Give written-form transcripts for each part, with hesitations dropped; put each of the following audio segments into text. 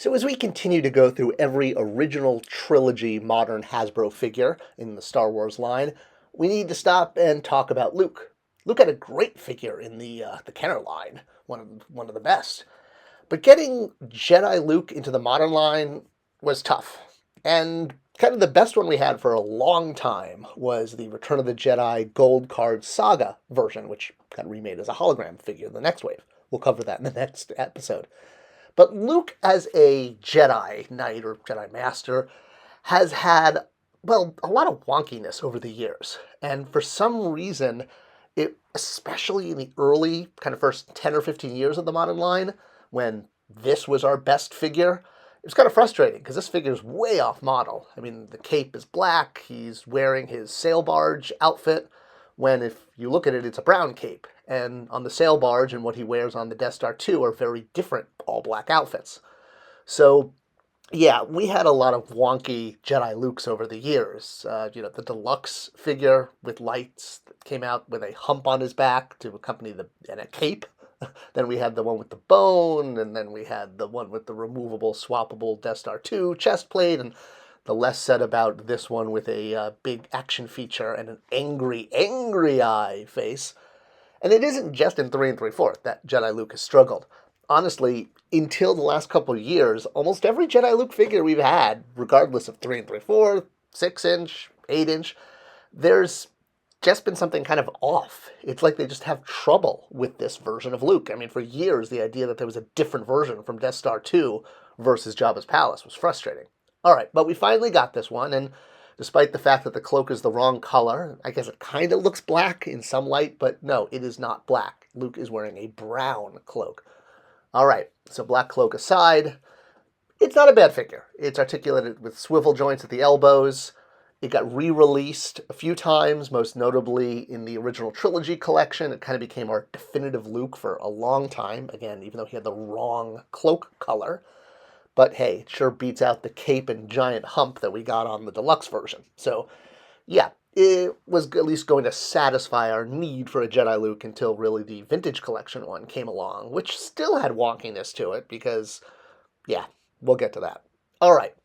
So as we continue to go through every original trilogy modern Hasbro figure in the Star Wars line, we need to stop and talk about Luke. Luke had a great figure in the Kenner line, one of the best. But getting Jedi Luke into the modern line was tough. And kind of the best one we had for a long time was the Return of the Jedi Gold Card Saga version, which got remade as a hologram figure in the next wave. We'll cover that in the next episode. But Luke, as a Jedi Knight or Jedi Master, has had, well, a lot of wonkiness over the years. And for some reason, especially in the early, kind of first 10 or 15 years of the modern line, when this was our best figure, it was kind of frustrating because this figure is way off model. I mean, the cape is black, he's wearing his sail barge outfit, when if you look at it, it's a brown cape. And on the sail barge and what he wears on the Death Star 2 are very different all-black outfits. So, yeah, we had a lot of wonky Jedi Lukes over the years. The deluxe figure with lights that came out with a hump on his back to accompany and a cape. Then we had the one with the bone, and then we had the one with the removable, swappable Death Star 2 chest plate, and the less said about this one with a big action feature and an angry, angry eye face. And it isn't just in 3 3/4 that Jedi Luke has struggled. Honestly, until the last couple of years, almost every Jedi Luke figure we've had, regardless of 3 3/4, 6-inch, 8-inch, there's just been something kind of off. It's like they just have trouble with this version of Luke. I mean, for years, the idea that there was a different version from Death Star 2 versus Jabba's Palace was frustrating. All right, but we finally got this one, and despite the fact that the cloak is the wrong color, I guess it kind of looks black in some light, but no, it is not black. Luke is wearing a brown cloak. All right, so black cloak aside, it's not a bad figure. It's articulated with swivel joints at the elbows. It got re-released a few times, most notably in the original trilogy collection. It kind of became our definitive Luke for a long time, again, even though he had the wrong cloak color. But hey, it sure beats out the cape and giant hump that we got on the deluxe version. So, yeah, it was at least going to satisfy our need for a Jedi Luke until really the vintage collection one came along, which still had wonkiness to it because, yeah, we'll get to that. All right,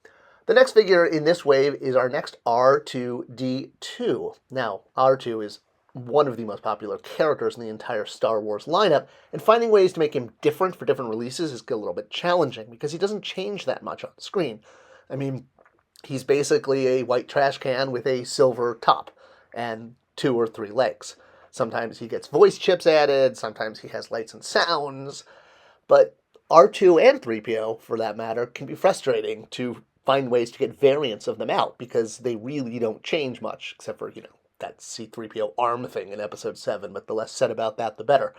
the next figure in this wave is our next R2-D2. Now, R2 is one of the most popular characters in the entire Star Wars lineup, and finding ways to make him different for different releases is a little bit challenging because he doesn't change that much on the screen. I mean, he's basically a white trash can with a silver top and 2 or 3 legs. Sometimes he gets voice chips added, sometimes he has lights and sounds, but R2 and 3PO, for that matter, can be frustrating to find ways to get variants of them out because they really don't change much, except for, that C-3PO arm thing in Episode 7, but the less said about that, the better.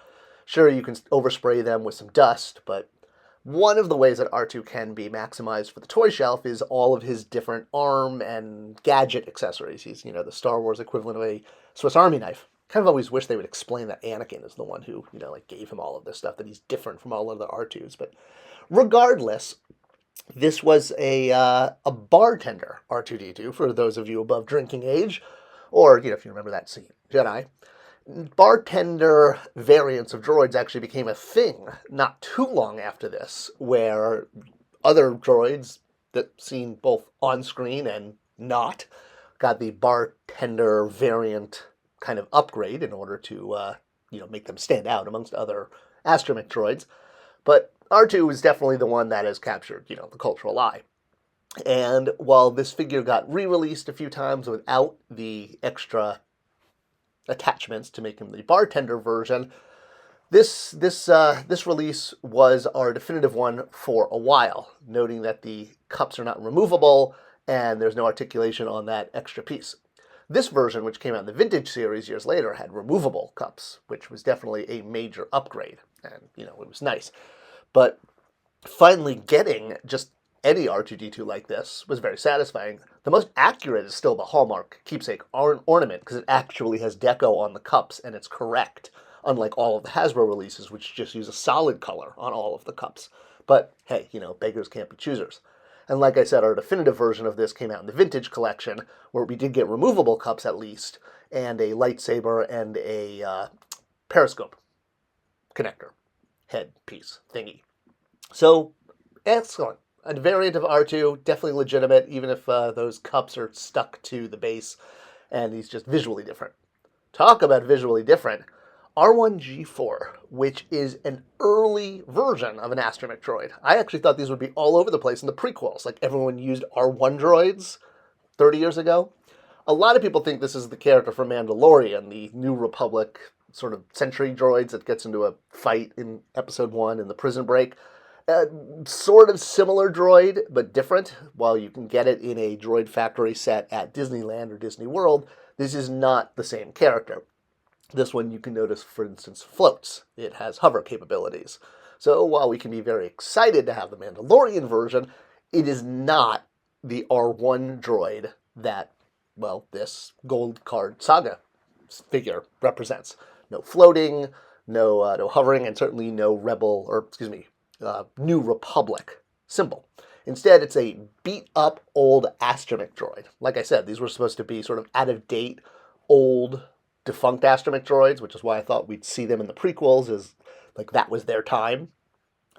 Sure, you can overspray them with some dust, but one of the ways that R2 can be maximized for the toy shelf is all of his different arm and gadget accessories. He's, the Star Wars equivalent of a Swiss Army knife. Kind of always wish they would explain that Anakin is the one who, gave him all of this stuff, that he's different from all other R2s. But regardless, this was a bartender R2-D2, for those of you above drinking age, or, if you remember that scene, Jedi. Bartender variants of droids actually became a thing not too long after this, where other droids that seen both on screen and not got the bartender variant kind of upgrade in order to, make them stand out amongst other astromech droids. But R2 is definitely the one that has captured, the cultural eye. And while this figure got re-released a few times without the extra attachments to make him the bartender version, this release was our definitive one for a while, noting that the cups are not removable and there's no articulation on that extra piece. This version, which came out in the vintage series years later, had removable cups, which was definitely a major upgrade, and it was nice. But finally getting just any R2-D2 like this was very satisfying. The most accurate is still the Hallmark keepsake ornament, because it actually has deco on the cups, and it's correct, unlike all of the Hasbro releases, which just use a solid color on all of the cups. But hey, beggars can't be choosers. And like I said, our definitive version of this came out in the vintage collection, where we did get removable cups at least, and a lightsaber and a periscope connector head piece thingy. So, excellent. A variant of R2, definitely legitimate, even if those cups are stuck to the base, and he's just visually different. Talk about visually different. R1G4, which is an early version of an astromech droid. I actually thought these would be all over the place in the prequels, like everyone used R1 droids 30 years ago. A lot of people think this is the character from Mandalorian, the New Republic sort of sentry droids that gets into a fight in Episode 1 in the prison break. Sort of similar droid, but different. While you can get it in a droid factory set at Disneyland or Disney World, this is not the same character. This one you can notice, for instance, floats. It has hover capabilities. So while we can be very excited to have the Mandalorian version, it is not the R1 droid that, well, this gold card Saga figure represents. No floating, no hovering, and certainly no New Republic symbol. Instead, it's a beat-up old astromech droid. Like I said, these were supposed to be sort of out-of-date, old, defunct astromech droids, which is why I thought we'd see them in the prequels, as like that was their time.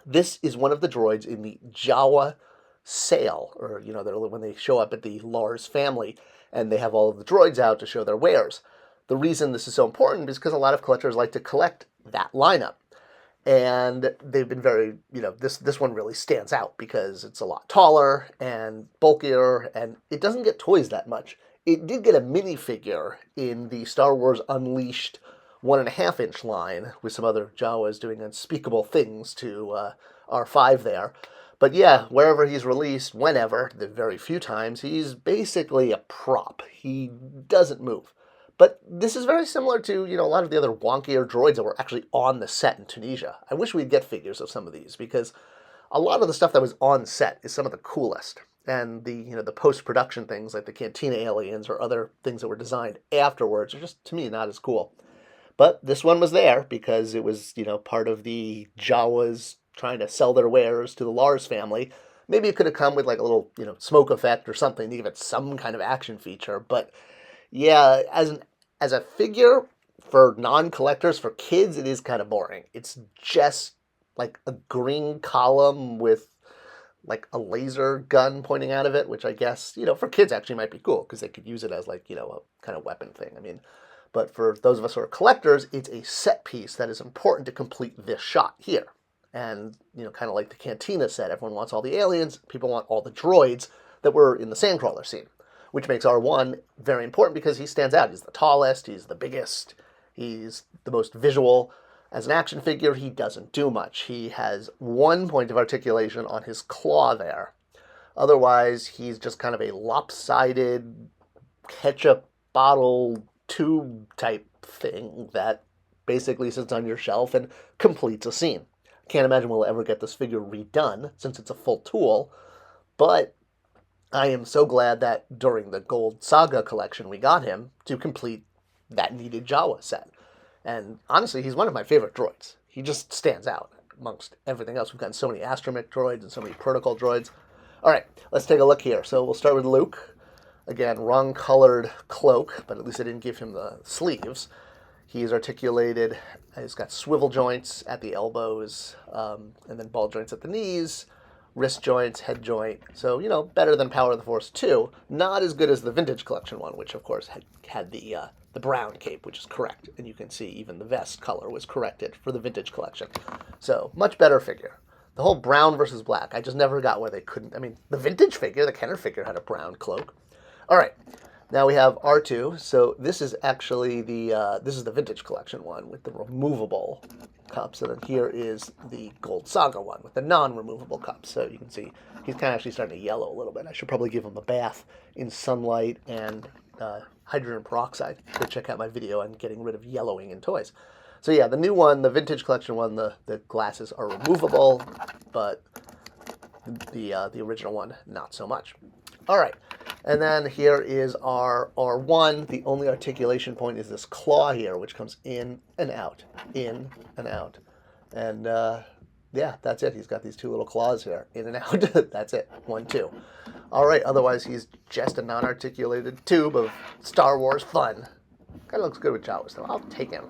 This is one of the droids in the Jawa sale, or when they show up at the Lars family, and they have all of the droids out to show their wares. The reason this is so important is because a lot of collectors like to collect that lineup. And they've been very, this one really stands out because it's a lot taller and bulkier, and it doesn't get toys that much. It did get a minifigure in the Star Wars Unleashed 1.5-inch line with some other Jawas doing unspeakable things to R5 there. But yeah, wherever he's released, whenever, the very few times, he's basically a prop. He doesn't move. But this is very similar to, a lot of the other wonkier droids that were actually on the set in Tunisia. I wish we'd get figures of some of these, because a lot of the stuff that was on set is some of the coolest. And the post-production things, like the Cantina aliens or other things that were designed afterwards, are just, to me, not as cool. But this one was there because it was, part of the Jawas trying to sell their wares to the Lars family. Maybe it could have come with like a little, smoke effect or something to give it some kind of action feature. But yeah, as a figure for non-collectors, for kids, it is kind of boring. It's just like a green column with like a laser gun pointing out of it, which I guess, for kids actually might be cool because they could use it as like, a kind of weapon thing. I mean, but for those of us who are collectors, it's a set piece that is important to complete this shot here. And, kind of like the Cantina set, everyone wants all the aliens, people want all the droids that were in the Sandcrawler scene, which makes R1 very important because he stands out. He's the tallest, he's the biggest, he's the most visual. As an action figure, he doesn't do much. He has one point of articulation on his claw there. Otherwise, he's just kind of a lopsided ketchup bottle tube type thing that basically sits on your shelf and completes a scene. Can't imagine we'll ever get this figure redone since it's a full tool, but I am so glad that during the Gold Saga collection we got him to complete that needed Jawa set. And honestly, he's one of my favorite droids. He just stands out amongst everything else. We've gotten so many astromech droids and so many protocol droids. All right, let's take a look here. So we'll start with Luke. Again, wrong colored cloak, but at least I didn't give him the sleeves. He's articulated, he's got swivel joints at the elbows, and then ball joints at the knees, wrist joints, head joint. So, better than Power of the Force 2. Not as good as the Vintage Collection one, which of course had the brown cape, which is correct. And you can see even the vest color was corrected for the Vintage Collection. So, much better figure. The whole brown versus black, I just never got where they couldn't. I mean, the Vintage figure, the Kenner figure, had a brown cloak. All right. Now we have R2. So this is actually this is the Vintage Collection one with the removable cups. And then here is the Gold Saga one with the non-removable cups. So you can see he's kind of actually starting to yellow a little bit. I should probably give him a bath in sunlight and hydrogen peroxide. Go check out my video on getting rid of yellowing in toys. So yeah, the new one, the Vintage Collection one, the glasses are removable, but the original one, not so much. All right. And then here is our R1. The only articulation point is this claw here, which comes in and out, in and out. And yeah, that's it. He's got these two little claws here, in and out. That's it. 1, 2. All right. Otherwise, he's just a non-articulated tube of Star Wars fun. Kind of looks good with Jawas, though. I'll take him.